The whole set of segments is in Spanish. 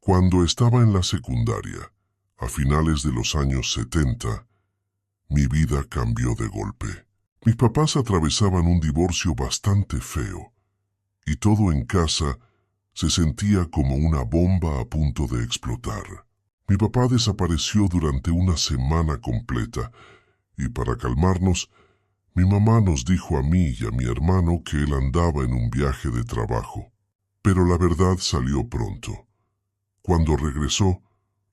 Cuando estaba en la secundaria, a finales de los años 70, mi vida cambió de golpe. Mis papás atravesaban un divorcio bastante feo, y todo en casa se sentía como una bomba a punto de explotar. Mi papá desapareció durante una semana completa, y para calmarnos, mi mamá nos dijo a mí y a mi hermano que él andaba en un viaje de trabajo. Pero la verdad salió pronto. Cuando regresó,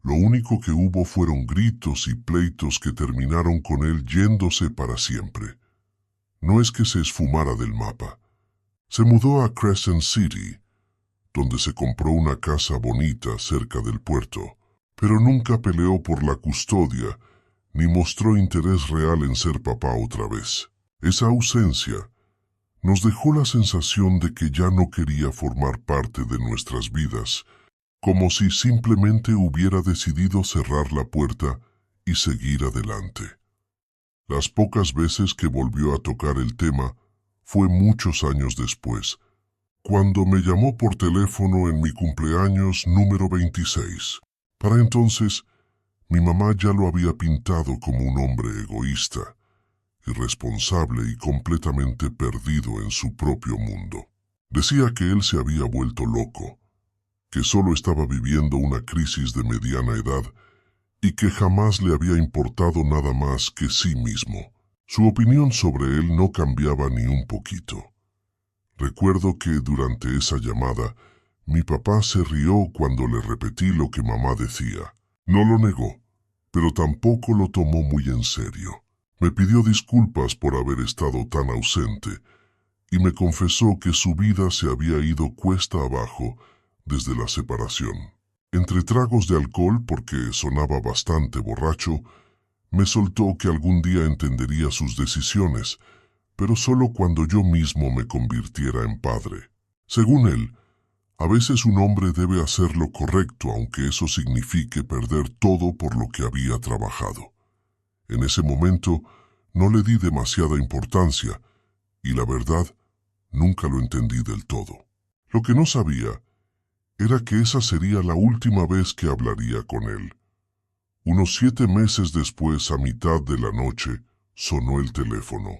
lo único que hubo fueron gritos y pleitos que terminaron con él yéndose para siempre. No es que se esfumara del mapa. Se mudó a Crescent City, donde se compró una casa bonita cerca del puerto, pero nunca peleó por la custodia ni mostró interés real en ser papá otra vez. Esa ausencia nos dejó la sensación de que ya no quería formar parte de nuestras vidas, como si simplemente hubiera decidido cerrar la puerta y seguir adelante. Las pocas veces que volvió a tocar el tema fue muchos años después, cuando me llamó por teléfono en mi cumpleaños número 26. Para entonces, mi mamá ya lo había pintado como un hombre egoísta, irresponsable y completamente perdido en su propio mundo. Decía que él se había vuelto loco, que solo estaba viviendo una crisis de mediana edad y que jamás le había importado nada más que sí mismo. Su opinión sobre él no cambiaba ni un poquito. Recuerdo que durante esa llamada, mi papá se rió cuando le repetí lo que mamá decía. No lo negó, pero tampoco lo tomó muy en serio. Me pidió disculpas por haber estado tan ausente y me confesó que su vida se había ido cuesta abajo desde la separación. Entre tragos de alcohol, porque sonaba bastante borracho, me soltó que algún día entendería sus decisiones, pero solo cuando yo mismo me convirtiera en padre. Según él, a veces un hombre debe hacer lo correcto aunque eso signifique perder todo por lo que había trabajado. En ese momento no le di demasiada importancia y la verdad nunca lo entendí del todo. Lo que no sabía era que esa sería la última vez que hablaría con él. Unos 7 meses después, a mitad de la noche, sonó el teléfono.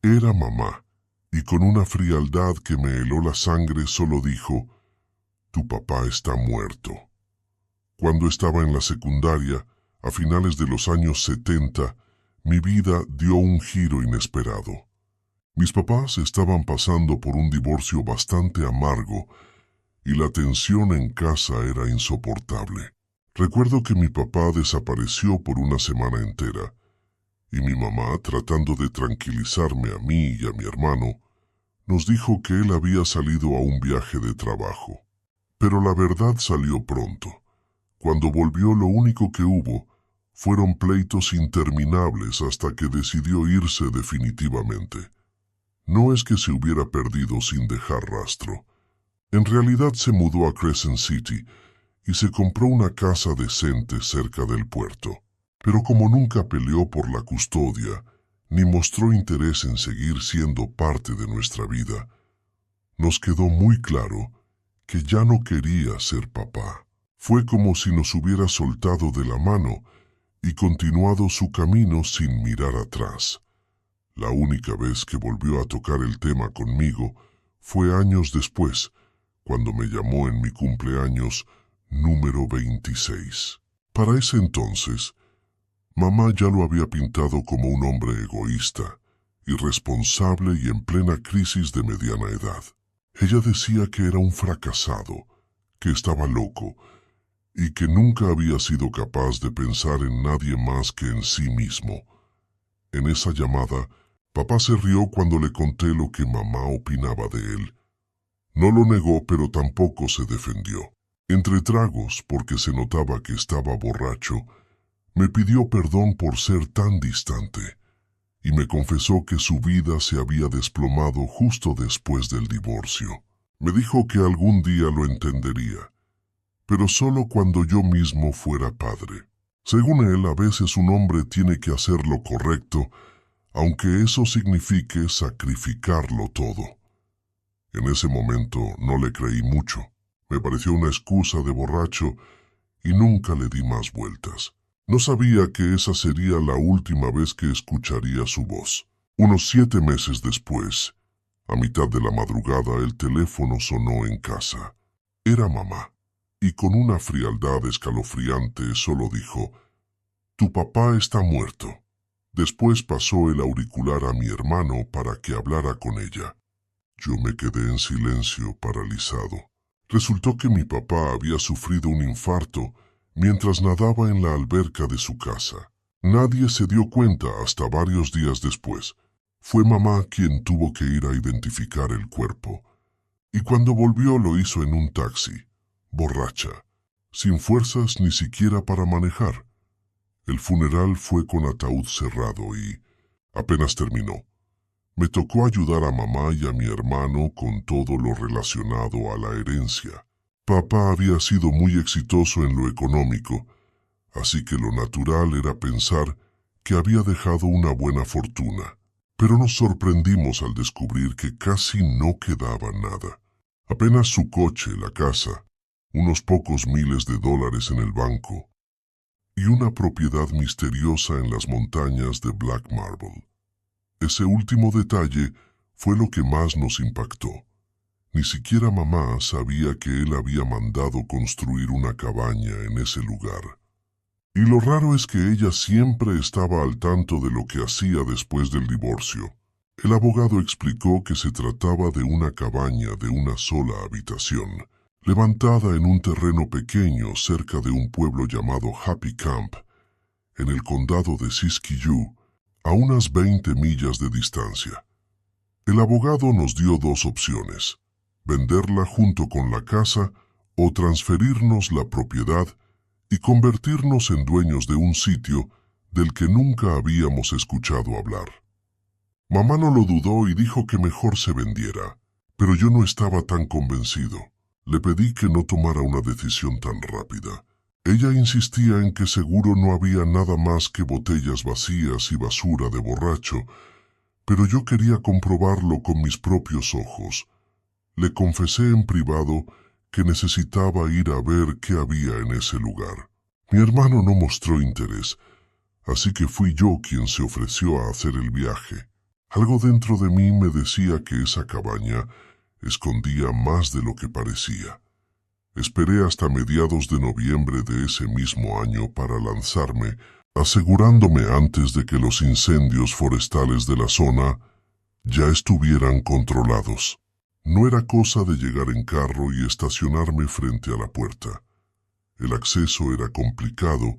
Era mamá, y con una frialdad que me heló la sangre solo dijo: «Tu papá está muerto». Cuando estaba en la secundaria, a finales de los años 70, mi vida dio un giro inesperado. Mis papás estaban pasando por un divorcio bastante amargo y la tensión en casa era insoportable. Recuerdo que mi papá desapareció por una semana entera y mi mamá, tratando de tranquilizarme a mí y a mi hermano, nos dijo que él había salido a un viaje de trabajo. Pero la verdad salió pronto. Cuando volvió, lo único que hubo fueron pleitos interminables hasta que decidió irse definitivamente. No es que se hubiera perdido sin dejar rastro. En realidad se mudó a Crescent City y se compró una casa decente cerca del puerto. Pero como nunca peleó por la custodia, ni mostró interés en seguir siendo parte de nuestra vida, nos quedó muy claro que ya no quería ser papá. Fue como si nos hubiera soltado de la mano y continuado su camino sin mirar atrás. La única vez que volvió a tocar el tema conmigo fue años después, cuando me llamó en mi cumpleaños número 26. Para ese entonces, mamá ya lo había pintado como un hombre egoísta, irresponsable y en plena crisis de mediana edad. Ella decía que era un fracasado, que estaba loco y que nunca había sido capaz de pensar en nadie más que en sí mismo. En esa llamada, papá se rió cuando le conté lo que mamá opinaba de él. No lo negó, pero tampoco se defendió. Entre tragos, porque se notaba que estaba borracho, me pidió perdón por ser tan distante y me confesó que su vida se había desplomado justo después del divorcio. Me dijo que algún día lo entendería, pero solo cuando yo mismo fuera padre. Según él, a veces un hombre tiene que hacer lo correcto, aunque eso signifique sacrificarlo todo. En ese momento no le creí mucho. Me pareció una excusa de borracho y nunca le di más vueltas. No sabía que esa sería la última vez que escucharía su voz. Unos 7 meses después, a mitad de la madrugada, el teléfono sonó en casa. Era mamá, y con una frialdad escalofriante solo dijo: «Tu papá está muerto». Después pasó el auricular a mi hermano para que hablara con ella. Yo me quedé en silencio, paralizado. Resultó que mi papá había sufrido un infarto mientras nadaba en la alberca de su casa. Nadie se dio cuenta hasta varios días después. Fue mamá quien tuvo que ir a identificar el cuerpo. Y cuando volvió lo hizo en un taxi, borracha, sin fuerzas ni siquiera para manejar. El funeral fue con ataúd cerrado y apenas terminó. Me tocó ayudar a mamá y a mi hermano con todo lo relacionado a la herencia. Papá había sido muy exitoso en lo económico, así que lo natural era pensar que había dejado una buena fortuna. Pero nos sorprendimos al descubrir que casi no quedaba nada. Apenas su coche, la casa, unos pocos miles de dólares en el banco y una propiedad misteriosa en las montañas de Black Marble. Ese último detalle fue lo que más nos impactó. Ni siquiera mamá sabía que él había mandado construir una cabaña en ese lugar. Y lo raro es que ella siempre estaba al tanto de lo que hacía después del divorcio. El abogado explicó que se trataba de una cabaña de una sola habitación, levantada en un terreno pequeño cerca de un pueblo llamado Happy Camp, en el condado de Siskiyou, a unas 20 millas de distancia. El abogado nos dio 2 opciones: venderla junto con la casa o transferirnos la propiedad y convertirnos en dueños de un sitio del que nunca habíamos escuchado hablar. Mamá no lo dudó y dijo que mejor se vendiera, pero yo no estaba tan convencido. Le pedí que no tomara una decisión tan rápida. Ella insistía en que seguro no había nada más que botellas vacías y basura de borracho, pero yo quería comprobarlo con mis propios ojos. Le confesé en privado que necesitaba ir a ver qué había en ese lugar. Mi hermano no mostró interés, así que fui yo quien se ofreció a hacer el viaje. Algo dentro de mí me decía que esa cabaña escondía más de lo que parecía. Esperé hasta mediados de noviembre de ese mismo año para lanzarme, asegurándome antes de que los incendios forestales de la zona ya estuvieran controlados. No era cosa de llegar en carro y estacionarme frente a la puerta. El acceso era complicado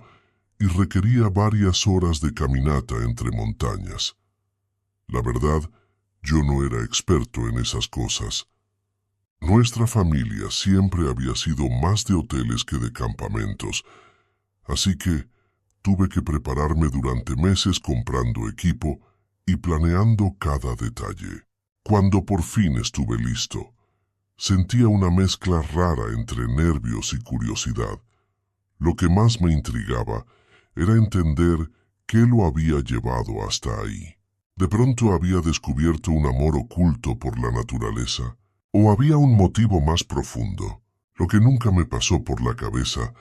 y requería varias horas de caminata entre montañas. La verdad, yo no era experto en esas cosas. Nuestra familia siempre había sido más de hoteles que de campamentos, así que tuve que prepararme durante meses comprando equipo y planeando cada detalle. Cuando por fin estuve listo, sentía una mezcla rara entre nervios y curiosidad. Lo que más me intrigaba era entender qué lo había llevado hasta ahí. De pronto había descubierto un amor oculto por la naturaleza, o había un motivo más profundo. Lo que nunca me pasó por la cabeza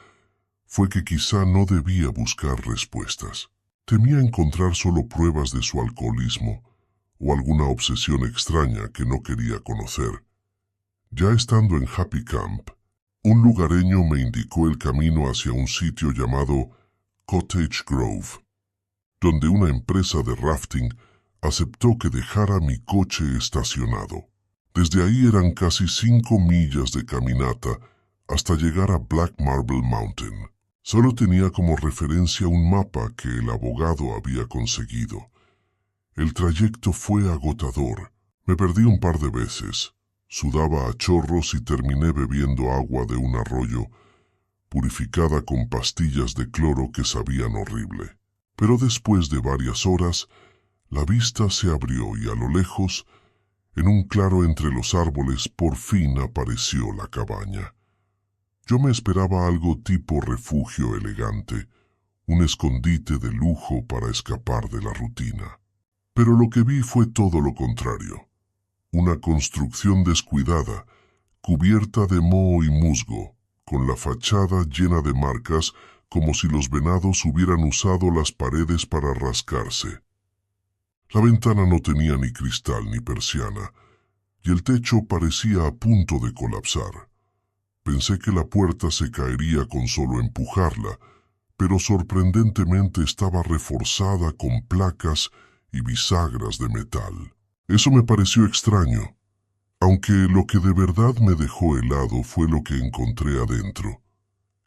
fue que quizá no debía buscar respuestas. Temía encontrar solo pruebas de su alcoholismo o alguna obsesión extraña que no quería conocer. Ya estando en Happy Camp, un lugareño me indicó el camino hacia un sitio llamado Cottage Grove, donde una empresa de rafting aceptó que dejara mi coche estacionado. Desde ahí eran casi 5 millas de caminata hasta llegar a Black Marble Mountain. Solo tenía como referencia un mapa que el abogado había conseguido. El trayecto fue agotador. Me perdí un par de veces. Sudaba a chorros y terminé bebiendo agua de un arroyo, purificada con pastillas de cloro que sabían horrible. Pero después de varias horas, la vista se abrió y a lo lejos, en un claro entre los árboles, por fin apareció la cabaña. Yo me esperaba algo tipo refugio elegante, un escondite de lujo para escapar de la rutina. Pero lo que vi fue todo lo contrario. Una construcción descuidada, cubierta de moho y musgo, con la fachada llena de marcas como si los venados hubieran usado las paredes para rascarse. La ventana no tenía ni cristal ni persiana, y el techo parecía a punto de colapsar. Pensé que la puerta se caería con solo empujarla, pero sorprendentemente estaba reforzada con placas y bisagras de metal. Eso me pareció extraño, aunque lo que de verdad me dejó helado fue lo que encontré adentro.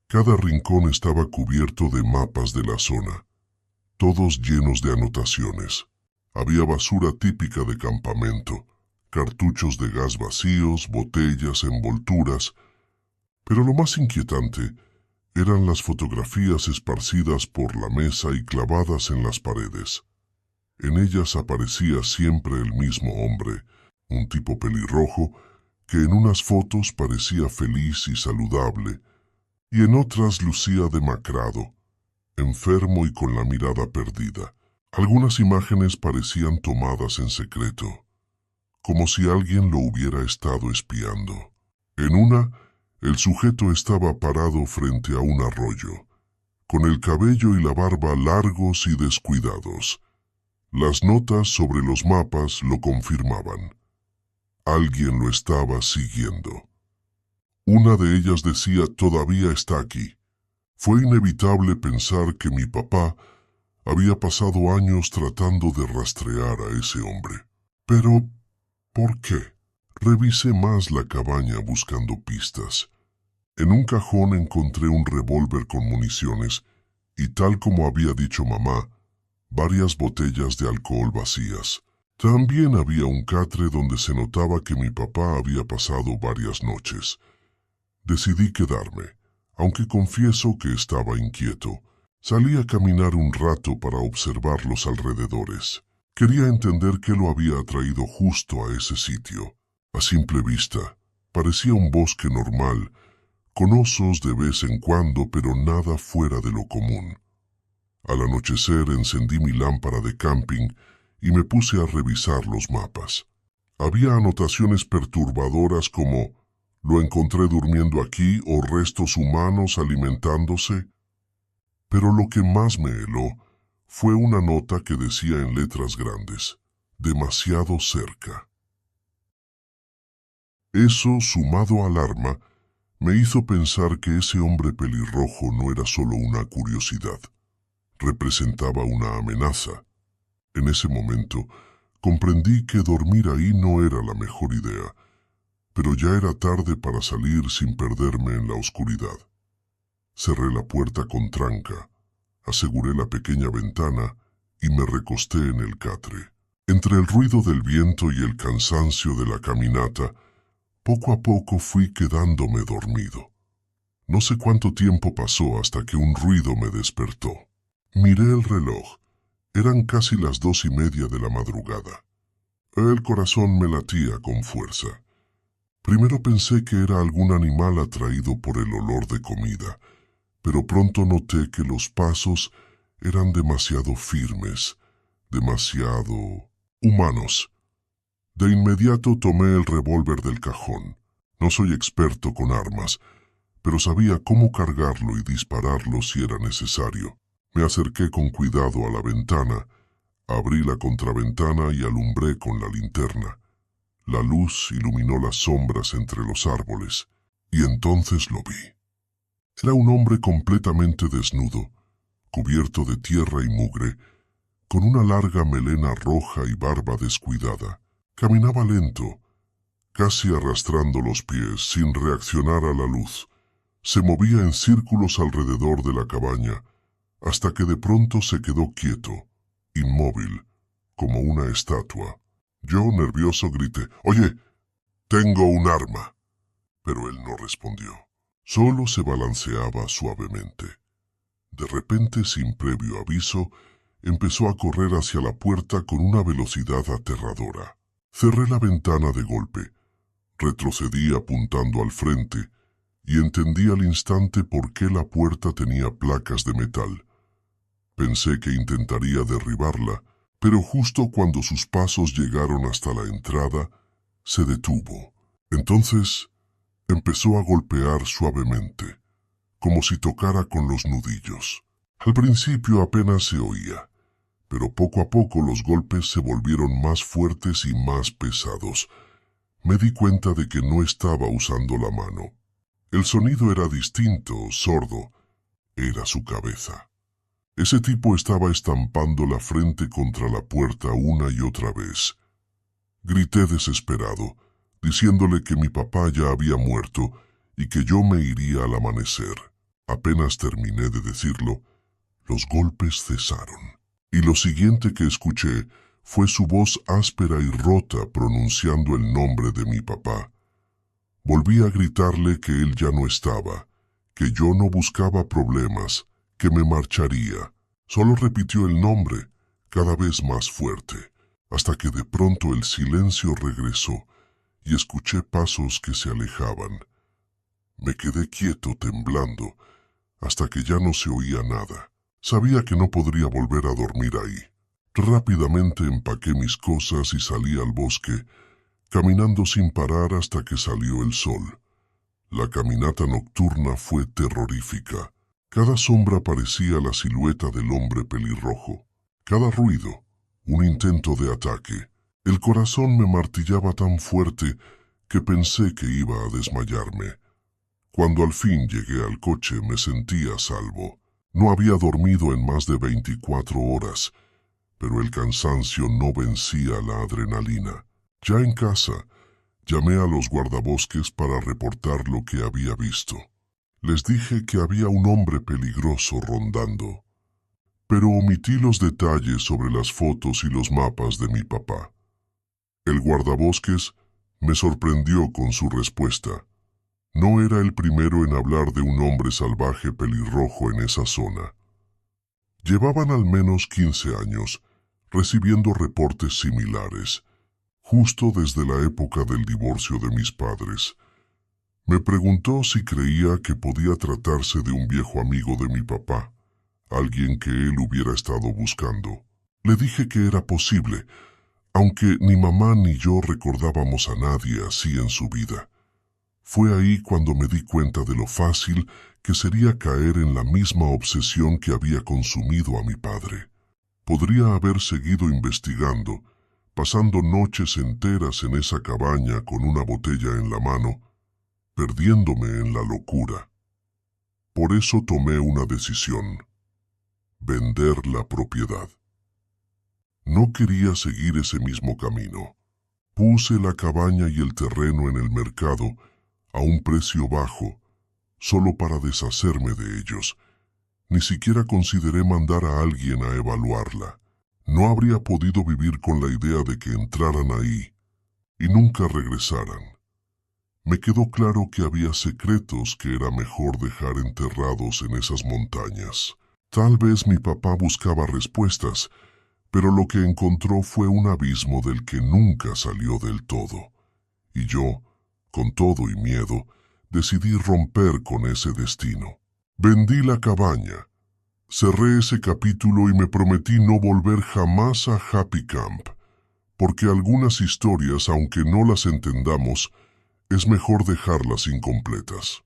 Cada rincón estaba cubierto de mapas de la zona, todos llenos de anotaciones. Había basura típica de campamento, cartuchos de gas vacíos, botellas, envolturas, pero lo más inquietante eran las fotografías esparcidas por la mesa y clavadas en las paredes. En ellas aparecía siempre el mismo hombre, un tipo pelirrojo, que en unas fotos parecía feliz y saludable, y en otras lucía demacrado, enfermo y con la mirada perdida. Algunas imágenes parecían tomadas en secreto, como si alguien lo hubiera estado espiando. En una, el sujeto estaba parado frente a un arroyo, con el cabello y la barba largos y descuidados. Las notas sobre los mapas lo confirmaban. Alguien lo estaba siguiendo. Una de ellas decía: «Todavía está aquí». Fue inevitable pensar que mi papá había pasado años tratando de rastrear a ese hombre. Pero, ¿por qué? Revisé más la cabaña buscando pistas. En un cajón encontré un revólver con municiones y, tal como había dicho mamá, varias botellas de alcohol vacías. También había un catre donde se notaba que mi papá había pasado varias noches. Decidí quedarme, aunque confieso que estaba inquieto. Salí a caminar un rato para observar los alrededores. Quería entender qué lo había atraído justo a ese sitio. A simple vista, parecía un bosque normal, con osos de vez en cuando, pero nada fuera de lo común. Al anochecer encendí mi lámpara de camping y me puse a revisar los mapas. Había anotaciones perturbadoras como «Lo encontré durmiendo aquí» o «restos humanos alimentándose». Pero lo que más me heló fue una nota que decía en letras grandes: «Demasiado cerca». Eso, sumado al arma, me hizo pensar que ese hombre pelirrojo no era solo una curiosidad. Representaba una amenaza. En ese momento, comprendí que dormir ahí no era la mejor idea, pero ya era tarde para salir sin perderme en la oscuridad. Cerré la puerta con tranca, aseguré la pequeña ventana y me recosté en el catre. Entre el ruido del viento y el cansancio de la caminata, poco a poco fui quedándome dormido. No sé cuánto tiempo pasó hasta que un ruido me despertó. Miré el reloj. Eran casi las 2:30 de la madrugada. El corazón me latía con fuerza. Primero pensé que era algún animal atraído por el olor de comida, pero pronto noté que los pasos eran demasiado firmes, demasiado humanos. De inmediato tomé el revólver del cajón. No soy experto con armas, pero sabía cómo cargarlo y dispararlo si era necesario. Me acerqué con cuidado a la ventana, abrí la contraventana y alumbré con la linterna. La luz iluminó las sombras entre los árboles, y entonces lo vi. Era un hombre completamente desnudo, cubierto de tierra y mugre, con una larga melena roja y barba descuidada. Caminaba lento, casi arrastrando los pies, sin reaccionar a la luz. Se movía en círculos alrededor de la cabaña, hasta que de pronto se quedó quieto, inmóvil, como una estatua. Yo, nervioso, grité: «Oye, tengo un arma». Pero él no respondió. Solo se balanceaba suavemente. De repente, sin previo aviso, empezó a correr hacia la puerta con una velocidad aterradora. Cerré la ventana de golpe, retrocedí apuntando al frente y entendí al instante por qué la puerta tenía placas de metal. Pensé que intentaría derribarla, pero justo cuando sus pasos llegaron hasta la entrada, se detuvo. Entonces Empezó a golpear suavemente, como si tocara con los nudillos. Al principio apenas se oía, pero poco a poco los golpes se volvieron más fuertes y más pesados. Me di cuenta de que no estaba usando la mano. El sonido era distinto, sordo. Era su cabeza. Ese tipo estaba estampando la frente contra la puerta una y otra vez. Grité desesperado, diciéndole que mi papá ya había muerto y que yo me iría al amanecer. Apenas terminé de decirlo, los golpes cesaron, y lo siguiente que escuché fue su voz áspera y rota pronunciando el nombre de mi papá. Volví a gritarle que él ya no estaba, que yo no buscaba problemas, que me marcharía. Solo repitió el nombre, cada vez más fuerte, hasta que de pronto el silencio regresó y escuché pasos que se alejaban. Me quedé quieto, temblando, hasta que ya no se oía nada. Sabía que no podría volver a dormir ahí. Rápidamente empaqué mis cosas y salí al bosque, caminando sin parar hasta que salió el sol. La caminata nocturna fue terrorífica. Cada sombra parecía la silueta del hombre pelirrojo. Cada ruido, un intento de ataque. El corazón me martillaba tan fuerte que pensé que iba a desmayarme. Cuando al fin llegué al coche me sentí a salvo. No había dormido en más de 24 horas, pero el cansancio no vencía la adrenalina. Ya en casa, llamé a los guardabosques para reportar lo que había visto. Les dije que había un hombre peligroso rondando, pero omití los detalles sobre las fotos y los mapas de mi papá. El guardabosques me sorprendió con su respuesta. No era el primero en hablar de un hombre salvaje pelirrojo en esa zona. Llevaban al menos 15 años recibiendo reportes similares, justo desde la época del divorcio de mis padres. Me preguntó si creía que podía tratarse de un viejo amigo de mi papá, alguien que él hubiera estado buscando. Le dije que era posible, aunque ni mamá ni yo recordábamos a nadie así en su vida. Fue ahí cuando me di cuenta de lo fácil que sería caer en la misma obsesión que había consumido a mi padre. Podría haber seguido investigando, pasando noches enteras en esa cabaña con una botella en la mano, perdiéndome en la locura. Por eso tomé una decisión: vender la propiedad. No quería seguir ese mismo camino. Puse la cabaña y el terreno en el mercado a un precio bajo, solo para deshacerme de ellos. Ni siquiera consideré mandar a alguien a evaluarla. No habría podido vivir con la idea de que entraran ahí y nunca regresaran. Me quedó claro que había secretos que era mejor dejar enterrados en esas montañas. Tal vez mi papá buscaba respuestas, pero lo que encontró fue un abismo del que nunca salió del todo. Y yo, con todo y miedo, decidí romper con ese destino. Vendí la cabaña, cerré ese capítulo y me prometí no volver jamás a Happy Camp, porque algunas historias, aunque no las entendamos, es mejor dejarlas incompletas.